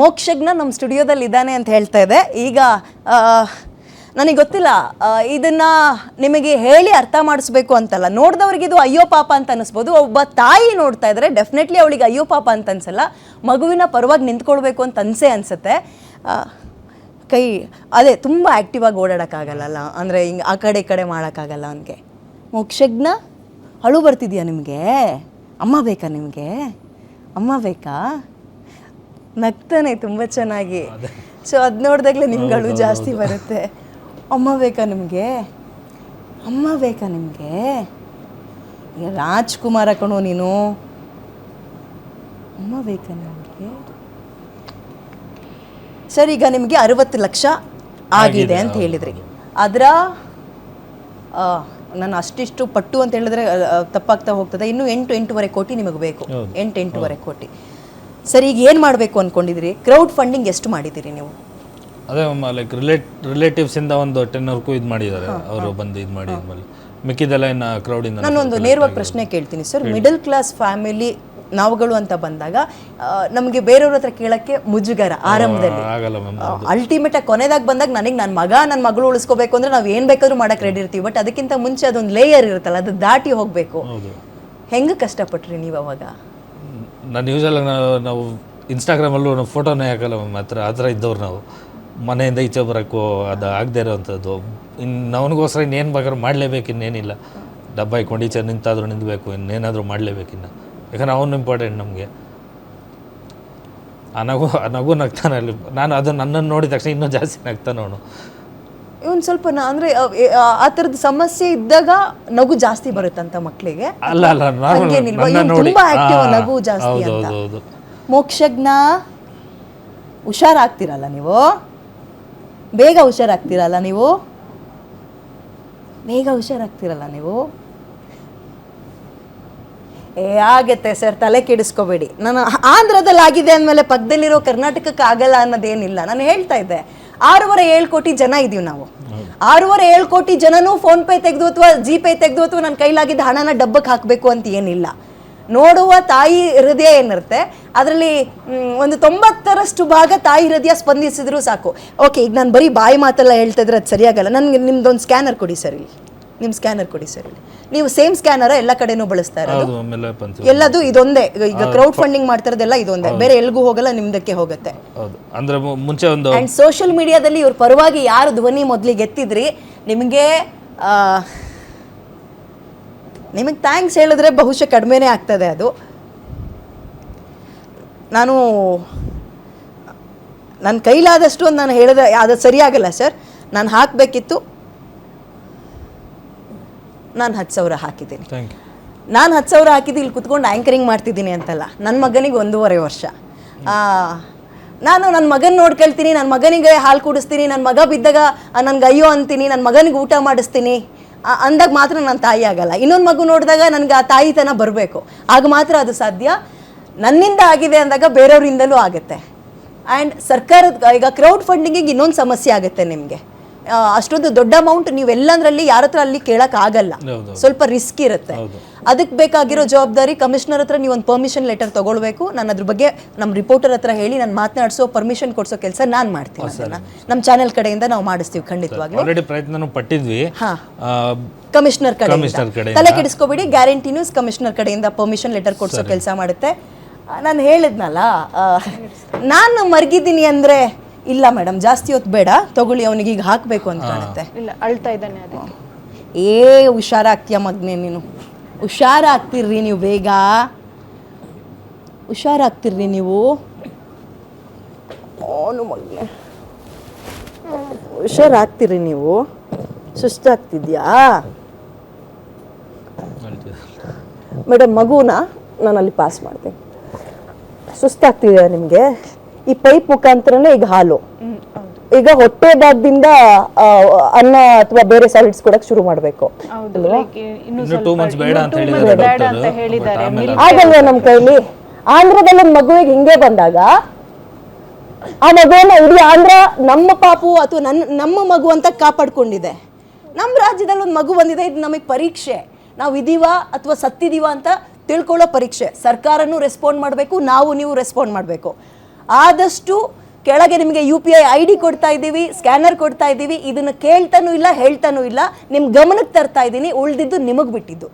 ಮೋಕ್ಷಜ್ಞ ನಮ್ಮ ಸ್ಟುಡಿಯೋದಲ್ಲಿ ಇದ್ದಾನೆ ಅಂತ ಹೇಳ್ತಾ ಇದೆ. ಈಗ ನನಗೆ ಗೊತ್ತಿಲ್ಲ, ಇದನ್ನ ನಿಮಗೆ ಹೇಳಿ ಅರ್ಥ ಮಾಡಿಸ್ಬೇಕು ಅಂತಲ್ಲ, ನೋಡಿದವ್ರಿಗೆ ಇದು ಅಯ್ಯೋ ಪಾಪ ಅಂತ ಅನಿಸ್ಬೋದು. ಒಬ್ಬ ತಾಯಿ ನೋಡ್ತಾ ಇದ್ರೆ ಡೆಫಿನೆಟ್ಲಿ ಅವಳಿಗೆ ಅಯ್ಯೋ ಪಾಪ ಅಂತ ಅನ್ಸಲ್ಲ, ಮಗುವಿನ ಪರವಾಗಿ ನಿಂತ್ಕೊಳ್ಬೇಕು ಅಂತ ಅನ್ಸುತ್ತೆ. ಕೈ ಅದೇ ತುಂಬ ಆ್ಯಕ್ಟಿವ್ ಆಗಿ ಓಡಾಡೋಕ್ಕಾಗಲ್ಲ, ಅಂದರೆ ಹಿಂಗೆ ಆ ಕಡೆ ಈ ಕಡೆ ಮಾಡೋಕ್ಕಾಗಲ್ಲ ಅವನಿಗೆ. ಮೋಕ್ಷಜ್ಞ, ಅಳು ಬರ್ತಿದ್ಯಾ ನಿಮಗೆ? ಅಮ್ಮ ಬೇಕಾ ನಿಮಗೆ? ಅಮ್ಮ ಬೇಕಾ? ನಗ್ತಾನೆ ತುಂಬ ಚೆನ್ನಾಗಿ. ಸೊ ಅದು ನೋಡಿದಾಗಲೇ ನಿಮ್ಗೆ ಅಳು ಜಾಸ್ತಿ ಬರುತ್ತೆ. ಅಮ್ಮ ಬೇಕಾ ನಿಮಗೆ? ಅಮ್ಮ ಬೇಕಾ ನಿಮಗೆ? ರಾಜ್ಕುಮಾರ ಕಣೋ ನೀನು. ಅಮ್ಮ ಬೇಕಾ ನಿಮಗೆ? ಸರ್, ಈಗ ನಿಮಗೆ 60 ಲಕ್ಷ ಆಗಿದೆ ಅಂತ ಹೇಳಿದ್ರಿ. ಅದರ ನಾನು ಅಷ್ಟಿಷ್ಟು ಪಟ್ಟು ಅಂತ ಹೇಳಿದ್ರೆ ತಪ್ಪಾಗ್ತಾ ಹೋಗ್ತದೆ. ಇನ್ನು 8-8.5 ಕೋಟಿ ನಿಮಗೆ ಬೇಕು. 8-8.5 ಕೋಟಿ. ಸರ್, ಈಗ ಏನು ಮಾಡಬೇಕು ಅಂದ್ಕೊಂಡಿದ್ದೀರಿ? ಕ್ರೌಡ್ ಫಂಡಿಂಗ್ ಎಷ್ಟು ಮಾಡಿದ್ದೀರಿ ನೀವು? ಅದೇ ಲೈಕ್ ರಿಲೇಟಿವ್ಸ್ ಇಂದ ಒಂದು 10 ಇದು ಮಾಡಿದ್ದಾರೆ, ಅವರು ಬಂದು ಇದು ಮಾಡಿ ಮಿಕ್ಕಿದೆಲ್ಲ ಇನ್ನು ಕ್ರೌಡಿಂದ. ನಾನೊಂದು ನೇರವಾಗಿ ಪ್ರಶ್ನೆ ಕೇಳ್ತೀನಿ ಸರ್. ಮಿಡಲ್ ಕ್ಲಾಸ್ ಫ್ಯಾಮಿಲಿ ನಾವುಗಳು ಅಂತ ಬಂದಾಗ ನಮಗೆ ಬೇರೆಯವ್ರ ಹತ್ರ ಕೇಳಕ್ಕೆ ಮುಜುಗರ ಆರಂಭದಲ್ಲಿ. ಅಲ್ಟಿಮೇಟ್ ಆಗಿ ಕೊನೆದಾಗ ಬಂದಾಗ ನನ್ನ ಮಗಳು ಉಳಿಸ್ಕೋಬೇಕು ಅಂದ್ರೆ ನಾವು ಏನ್ ಬೇಕಾದ್ರೂ ಮಾಡಕ್ ರೆಡಿ ಇರ್ತೀವಿ. ಬಟ್ ಅದಕ್ಕಿಂತ ಮುಂಚೆ ಅದೊಂದು ಲೇಯರ್ ಇರುತ್ತಲ್ಲ, ಅದು ದಾಟಿ ಹೋಗ್ಬೇಕು. ಹೆಂಗೆ ಕಷ್ಟಪಟ್ರಿ ನೀವು ಅವಾಗ? ನಾನು ಯೂಶಲ್ ನಾವು ಇನ್ಸ್ಟಾಗ್ರಾಮಲ್ಲೂ ನಾವು ಫೋಟೋನೇ ಹಾಕಲ್ಲ ಮಾತ್ರ, ಆ ಥರ ಇದ್ದವ್ರು ನಾವು. ಮನೆಯಿಂದ ಈಚೆ ಬರೋಕ್ಕೂ ಅದು ಆಗದೆ ಇರೋವಂಥದ್ದು. ಇನ್ನು ಅವನಿಗೋಸ್ಕರ ಇನ್ನೇನು ಬೇಕಾದ್ರೂ ಮಾಡಲೇಬೇಕು, ಇನ್ನೇನಿಲ್ಲ. ಡಬ್ಬ ಇಟ್ಕೊಂಡು ಈಚೆ ನಿಂತಾದರೂ ನಿಂತಬೇಕು, ಇನ್ನೇನಾದರೂ ಮಾಡಲೇಬೇಕಿನ್ನು. ಯಾಕಂದ್ರೆ ಅವನು ಇಂಪಾರ್ಟೆಂಟ್ ನಮಗೆ. ಆ ನಗು ನಗ್ತಾನೆ ಅಲ್ಲಿ. ನಾನು ಅದು ನನ್ನನ್ನು ನೋಡಿದ ತಕ್ಷಣ ಇನ್ನೂ ಜಾಸ್ತಿ ನಗ್ತಾನೆ ಅವನು. ಇವನು ಸ್ವಲ್ಪ ಅಂದರೆ ಆ ಥರದ ಸಮಸ್ಯೆ ಇದ್ದಾಗ ನಗು ಜಾಸ್ತಿ ಬರುತ್ತಂತ ಮಕ್ಕಳಿಗೆ. ಅಲ್ಲ ತುಂಬಾ ಆಕ್ಟಿವ್, ನಗು ಜಾಸ್ತಿ ಅಂತ. ಮೋಕ್ಷಜ್ಞ, ಹುಷಾರಾಗ್ತಿರಲ್ಲ ನೀವು? ಬೇಗ ಹುಷಾರಾಗ್ತಿರಲ್ಲ ನೀವು? ಆಗತ್ತೆ ಸರ್, ತಲೆ ಕೆಡಿಸ್ಕೋಬೇಡಿ. ನಾನು ಆಂಧ್ರದಲ್ಲಿ ಆಗಿದೆ ಅಂದಮೇಲೆ ಪಕ್ಕದಲ್ಲಿರೋ ಕರ್ನಾಟಕಕ್ಕೆ ಆಗಲ್ಲ ಅನ್ನೋದೇನಿಲ್ಲ. ನಾನು ಹೇಳ್ತಾ ಇದ್ದೆ, 6.5-7 ಕೋಟಿ ಜನ ಇದೀವಿ ನಾವು. 6.5-7 ಕೋಟಿ ಜನನೂ ಫೋನ್ ಪೇ ತೆಗೆದು ಅಥವಾ ಜಿಪೇ ತೆಗೆದು ಅಥವಾ ನನ್ನ ಕೈಲಾಗಿದ್ದ ಹಣನ ಡಬ್ಬಕ್ಕೆ ಹಾಕಬೇಕು ಅಂತ ಏನಿಲ್ಲ. ನೋಡುವ ತಾಯಿ ಹೃದಯ ಏನಿರುತ್ತೆ ಅದರಲ್ಲಿ ಒಂದು 90% ಭಾಗ ತಾಯಿ ಹೃದಯ ಸ್ಪಂದಿಸಿದ್ರು ಸಾಕು. ಓಕೆ, ಈಗ ನಾನು ಬರೀ ಬಾಯಿ ಮಾತೆಲ್ಲ ಹೇಳ್ತಾ ಇದ್ರೆ ಅದು ಸರಿಯಾಗಲ್ಲ. ನನಗೆ ನಿಮ್ದೊಂದು ಸ್ಕ್ಯಾನರ್ ಕೊಡಿ ಸರ್ ಇಲ್ಲಿ. ನಿಮ್ಮ ಸ್ಕ್ಯಾನರ್ ಕೊಡಿ ಸರ್ ಇಲ್ಲಿ. ನೀವು ಸೇಮ್ ಸ್ಕ್ಯಾನರ್ ಎಲ್ಲ ಕಡೆನೂ ಬಳಸ್ತಾ ಇರೋದು? ಎಲ್ಲದು ಇದೊಂದೇ? ಈಗ ಕ್ರೌಡ್ ಫಂಡಿಂಗ್ ಮಾಡ್ತಾ ಇರೋದೆಲ್ಲ ಇದೊಂದೇ, ಬೇರೆ ಎಲ್ಗೂ ಹೋಗಲ್ಲ, ನಿಮ್ದಕ್ಕೆ ಹೋಗುತ್ತೆ. ಅಂದ್ರೆ ಮುಂಚೆ ಒಂದು ಅಂಡ್ ಸೋಷಿಯಲ್ ಮೀಡಿಯಾದಲ್ಲಿ ಇವ್ರ ಪರವಾಗಿ ಯಾರು ಧ್ವನಿ ಮೊದಲಿಗೆ ಎತ್ತಿದ್ರಿ, ನಿಮಗೆ ಥ್ಯಾಂಕ್ಸ್ ಹೇಳಿದ್ರೆ ಬಹುಶಃ ಕಡಿಮೆನೇ ಆಗ್ತದೆ ಅದು. ನನ್ನ ಕೈಲಾದಷ್ಟು ಒಂದು ನಾನು ಹೇಳಿದ್ರೆ ಅದು ಸರಿಯಾಗಲ್ಲ ಸರ್. ನಾನು ಹಾಕಬೇಕಿತ್ತು, ನಾನು 10,000 ಹಾಕಿದ್ದೀನಿ. ನಾನು 10,000 ಹಾಕಿದ್ದು ಇಲ್ಲಿ ಕುತ್ಕೊಂಡು ಆ್ಯಂಕರಿಂಗ್ ಮಾಡ್ತಿದ್ದೀನಿ ಅಂತಲ್ಲ. ನನ್ನ ಮಗನಿಗೆ 1.5 ವರ್ಷ. ನಾನು ನನ್ನ ಮಗನ ನೋಡ್ಕೊಳ್ತೀನಿ, ನನ್ನ ಮಗನಿಗೆ ಹಾಲು ಕುಡಿಸ್ತೀನಿ, ನನ್ನ ಮಗ ಬಿದ್ದಾಗ ನನಗೆ ಅಯ್ಯೋ ಅಂತೀನಿ, ನನ್ನ ಮಗನಿಗೆ ಊಟ ಮಾಡಿಸ್ತೀನಿ ಅಂದಾಗ ಮಾತ್ರ ನನ್ನ ತಾಯಿ ಆಗಲ್ಲ. ಇನ್ನೊಂದು ಮಗು ನೋಡಿದಾಗ ನನಗೆ ಆ ತಾಯಿತನ ಬರಬೇಕು, ಆಗ ಮಾತ್ರ ಅದು ಸಾಧ್ಯ. ನನ್ನಿಂದ ಆಗಿದೆ ಅಂದಾಗ ಬೇರೆಯವರಿಂದಲೂ ಆಗುತ್ತೆ. ಆ್ಯಂಡ್ ಸರ್ಕಾರದ ಈಗ ಕ್ರೌಡ್ ಫಂಡಿಂಗಿಗೆ ಇನ್ನೊಂದು ಸಮಸ್ಯೆ ಆಗುತ್ತೆ ನಿಮಗೆ. ಅಷ್ಟೊಂದು ದೊಡ್ಡ ಅಮೌಂಟ್ ನೀವೆಲ್ಲಂದ್ರಲ್ಲಿ ಯಾರ ಹತ್ರ ಅಲ್ಲಿ ಕೇಳೋಕ್ಕಾಗಲ್ಲ, ಸ್ವಲ್ಪ ರಿಸ್ಕ್ ಇರುತ್ತೆ. ಅದಕ್ಕೆ ಬೇಕಾಗಿರೋ ಜವಾಬ್ದಾರಿ ಕಮಿಷನರ್ ಹತ್ರ ನೀವು ಒಂದು ಪರ್ಮಿಷನ್ ಲೆಟರ್ ತೊಗೊಳ್ಬೇಕು. ನಾನು ಅದ್ರ ಬಗ್ಗೆ ನಮ್ಮ ರಿಪೋರ್ಟರ್ ಹತ್ರ ಹೇಳಿ ನಾನು ಮಾತನಾಡಿಸೋ ಪರ್ಮಿಷನ್ ಕೊಡಿಸೋ ಕೆಲಸ ನಾನು ಮಾಡ್ತೀನಿ. ಅದನ್ನು ನಮ್ಮ ಚಾನೆಲ್ ಕಡೆಯಿಂದ ನಾವು ಮಾಡಿಸ್ತೀವಿ ಖಂಡಿತವಾಗ್ಲೂ. ಪ್ರಯತ್ನ ಪಟ್ಟಿದ್ವಿ ಕಮಿಷನರ್ ಕಡೆ. ತಲೆ ಕೆಡಿಸ್ಕೋಬೇಡಿ, ಗ್ಯಾರಂಟಿ ನ್ಯೂಸ್ ಕಮಿಷನರ್ ಕಡೆಯಿಂದ ಪರ್ಮಿಷನ್ ಲೆಟರ್ ಕೊಡಿಸೋ ಕೆಲಸ ಮಾಡುತ್ತೆ. ನಾನು ಹೇಳಿದ್ನಲ್ಲ, ನಾನು ಮರ್ಗಿದ್ದೀನಿ ಅಂದರೆ ಇಲ್ಲ ಮೇಡಮ್ ಜಾಸ್ತಿ ಹೊತ್ತು ಬೇಡ ತಗೊಳ್ಳಿ, ಅವನಿಗೆ ಈಗ ಹಾಕಬೇಕು ಅಂತ ಕಾಣುತ್ತೆ. ಇಲ್ಲ, ಅಳ್ತಾ ಇದ್ದಾನೆ ಅದಕ್ಕೆ. ಹುಷಾರಾಗ್ತೀಯ ಮಗನೇ ನೀನು, ಹುಷಾರಾಗ್ತಿರ್ರಿ ನೀವು, ಬೇಗ ಹುಷಾರಾಗ್ತಿರ್ರಿ ನೀವು. ಅವನು ಮಗನೇ ಹುಷಾರಾಗ್ತಿರ್ರಿ ನೀವು. ಸುಸ್ತಾಗ್ತಿದ್ಯಾ ಮೇಡಮ್? ಮಗುನ ನಾನು ಅಲ್ಲಿ ಪಾಸ್ ಮಾಡ್ತೀನಿ. ಸುಸ್ತಾಗ್ತಿದ್ಯಾ ನಿಮಗೆ? ಈ ಪೈಪ್ ಮುಖಾಂತರನೇ ಈಗ ಹಾಲು, ಈಗ ಹೊಟ್ಟೆ ಭಾಗದಿಂದ ಅನ್ನ ಅಥವಾ ಬೇರೆ ಸಾಲಿಡ್ಸ್ ಕೊಡಕ್ ಶುರು ಮಾಡ್ಬೇಕು. ಆಗಲ್ವಾ ನಮ್ಮ ಕೈಲಿ? ಆಂಧ್ರದಲ್ಲಿ ಒಂದು ಮಗುವಿಗೆ ಹಿಂಗೆ ಬಂದಾಗ ಆ ಮಗುವನ್ನ ಇಡೀ ಆಂಧ್ರ ನಮ್ಮ ಪಾಪು ಅಥವಾ ನಮ್ಮ ಮಗು ಅಂತ ಕಾಪಾಡ್ಕೊಂಡಿದೆ. ನಮ್ಮ ರಾಜ್ಯದಲ್ಲಿ ಒಂದು ಮಗು ಬಂದಿದೆ, ಇದು ನಮಗೆ ಪರೀಕ್ಷೆ. ನಾವು ಇದೀವಾ ಅಥವಾ ಸತ್ತಿದೀವಾ ಅಂತ ತಿಳ್ಕೊಳ್ಳೋ ಪರೀಕ್ಷೆ. ಸರ್ಕಾರನೂ ರೆಸ್ಪಾಂಡ್ ಮಾಡಬೇಕು, ನೀವು ರೆಸ್ಪಾಂಡ್ ಮಾಡಬೇಕು. ಆದಷ್ಟು ಕೆಳಗೆ ನಿಮಗೆ UPI ID ಕೊಡ್ತಾ ಇದ್ದೀವಿ, ಸ್ಕ್ಯಾನರ್ ಕೊಡ್ತಾ ಇದ್ದೀವಿ. ಇದನ್ನು ಕೇಳ್ತಾನೂ ಇಲ್ಲ, ಹೇಳ್ತಾನೂ ಇಲ್ಲ, ನಿಮ್ಮ ಗಮನಕ್ಕೆ ತರ್ತಾ ಇದ್ದೀನಿ. ಉಳಿದಿದ್ದು ನಿಮಗೆ ಬಿಟ್ಟಿದ್ದು.